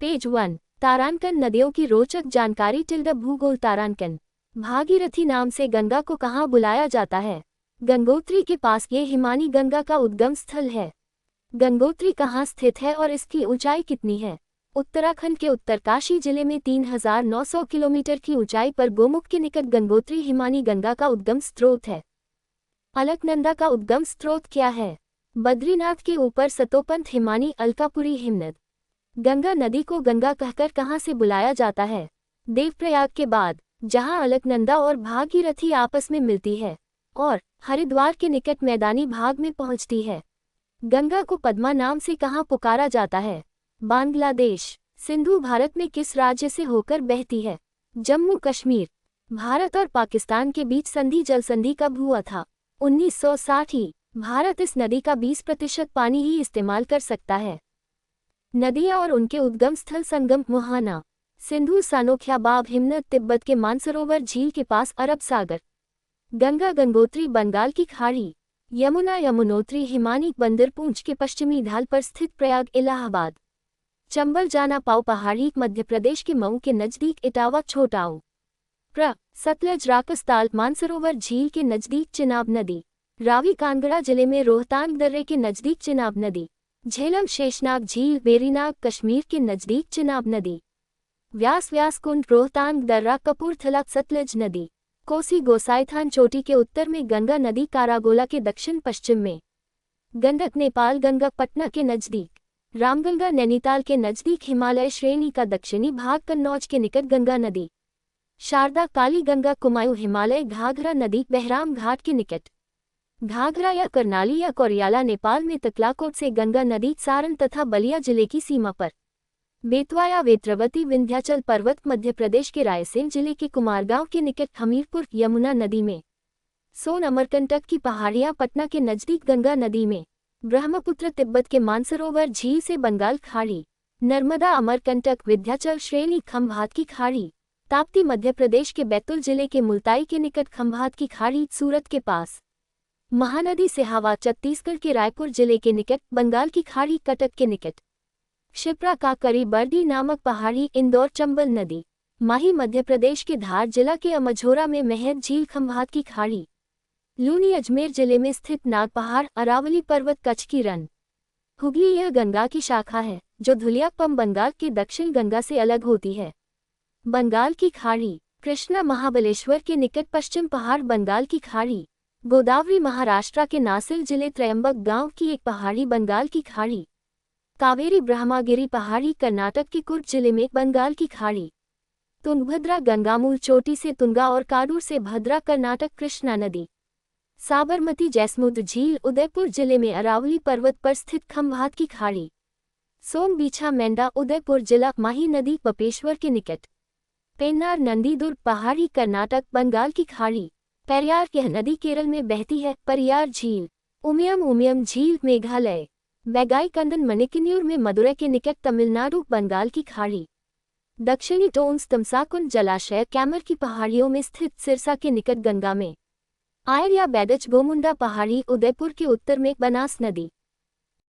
Page 1। तारांकन नदियों की रोचक जानकारी भूगोल। तारांकन भागीरथी नाम से गंगा को कहाँ बुलाया जाता है? गंगोत्री के पास ये हिमानी गंगा का उद्गम स्थल है। गंगोत्री कहाँ स्थित है और इसकी ऊंचाई कितनी है? उत्तराखंड के उत्तरकाशी जिले में 3900 किलोमीटर की ऊंचाई पर गोमुख के निकट गंगोत्री हिमानी गंगा का उद्गम स्रोत है। अलकनंदा का उद्गम स्रोत क्या है? बद्रीनाथ के ऊपर सतोपंथ हिमानी अलकापुरी हिमनद। गंगा नदी को गंगा कहकर कहाँ से बुलाया जाता है? देवप्रयाग के बाद, जहाँ अलकनंदा और भागीरथी आपस में मिलती है और हरिद्वार के निकट मैदानी भाग में पहुँचती है। गंगा को पद्मा नाम से कहाँ पुकारा जाता है? बांग्लादेश। सिंधु भारत में किस राज्य से होकर बहती है? जम्मू कश्मीर। भारत और पाकिस्तान के बीच संधि जल संधि कब हुआ था? 1960। भारत इस नदी का 20% पानी ही इस्तेमाल कर सकता है। नदियां और उनके उद्गम स्थल। संगम मुहाना, सिंधु सानोख्या बाब हिमनद तिब्बत के मानसरोवर झील के पास अरब सागर। गंगा गंगोत्री बंगाल की खाड़ी। यमुना यमुनोत्री हिमानी बंदर पूंछ के पश्चिमी ढाल पर स्थित प्रयाग इलाहाबाद। चंबल जाना पाव पहाड़ी मध्य प्रदेश के मऊ के नजदीक इटावा छोटाऊ। सतलज राकसताल मानसरोवर झील के नजदीक चिनाब नदी। रावी कांगड़ा जिले में रोहतांग दर्रे के नजदीक चिनाब नदी। झेलम शेषनाग झील वेरीनाग कश्मीर के नजदीक चिनाब नदी। व्यास कुंड रोहतांग दर्रा कपूरथला सतलज नदी। कोसी गोसाईथान चोटी के उत्तर में गंगा नदी कारागोला के दक्षिण पश्चिम में। गंडक नेपाल गंगा पटना के नजदीक। रामगंगा नैनीताल के नजदीक हिमालय श्रेणी का दक्षिणी भाग कन्नौज के निकट गंगा नदी। शारदा काली गंगा कुमायूं हिमालय घाघरा नदी बहराम घाट के निकट। घाघरा या करनाली या कोरियाला नेपाल में तकलाकोट से गंगा नदी सारण तथा बलिया जिले की सीमा पर। बेतवा या वेत्रवती विंध्याचल पर्वत मध्य प्रदेश के रायसेन जिले के कुमारगांव के निकट हमीरपुर यमुना नदी में। सोन अमरकंटक की पहाड़ियां पटना के नजदीक गंगा नदी में। ब्रह्मपुत्र तिब्बत के मानसरोवर झील से बंगाल खाड़ी। नर्मदा अमरकंटक विंध्याचल श्रेणी खंभात की खाड़ी। ताप्ती मध्य प्रदेश के बैतूल जिले के मुल्ताई के निकट खंभात की खाड़ी सूरत के पास। महानदी सिहावा छत्तीसगढ़ के रायपुर जिले के निकट बंगाल की खाड़ी कटक के निकट। क्षिप्रा का करी बर्दी नामक पहाड़ी इंदौर चंबल नदी। माही मध्य प्रदेश के धार जिला के अमझोरा में महद झील खंभात की खाड़ी। लूनी अजमेर जिले में स्थित नाग पहाड़ अरावली पर्वत कच्छ की रन। हुगली यह गंगा की शाखा है जो धुलियापम बंगाल के दक्षिण गंगा से अलग होती है। बंगाल की खाड़ी। कृष्णा महाबलेश्वर के निकट पश्चिम पहाड़ बंगाल की खाड़ी। गोदावरी महाराष्ट्र के नासिर जिले त्रयंबक गांव की एक पहाड़ी बंगाल की खाड़ी। कावेरी ब्रह्मागिरी पहाड़ी कर्नाटक के कुर्ग जिले में बंगाल की खाड़ी। तुंगभद्रा गंगामूल चोटी से तुंगा और काडूर से भद्रा कर्नाटक कृष्णा नदी। साबरमती जैसमुद्र झील उदयपुर जिले में अरावली पर्वत पर स्थित खंभात की खाड़ी। सोम बीछा मेंढा उदयपुर जिला माही नदी बपेश्वर के निकट। पेन्नार नंदीदुर्ग पहाड़ी कर्नाटक बंगाल की खाड़ी। पेरियार यह नदी केरल में बहती है। परियार झील। उमियम झील मेघालय। वैगाई कंदन मणिकन्यूर में मदुरै के निकट तमिलनाडु बंगाल की खाड़ी। दक्षिणी टोन्स तमसाकुंड जलाशय कैमर की पहाड़ियों में स्थित सिरसा के निकट गंगा में। आयर या बैदच गोमुंडा पहाड़ी उदयपुर के उत्तर में बनास नदी।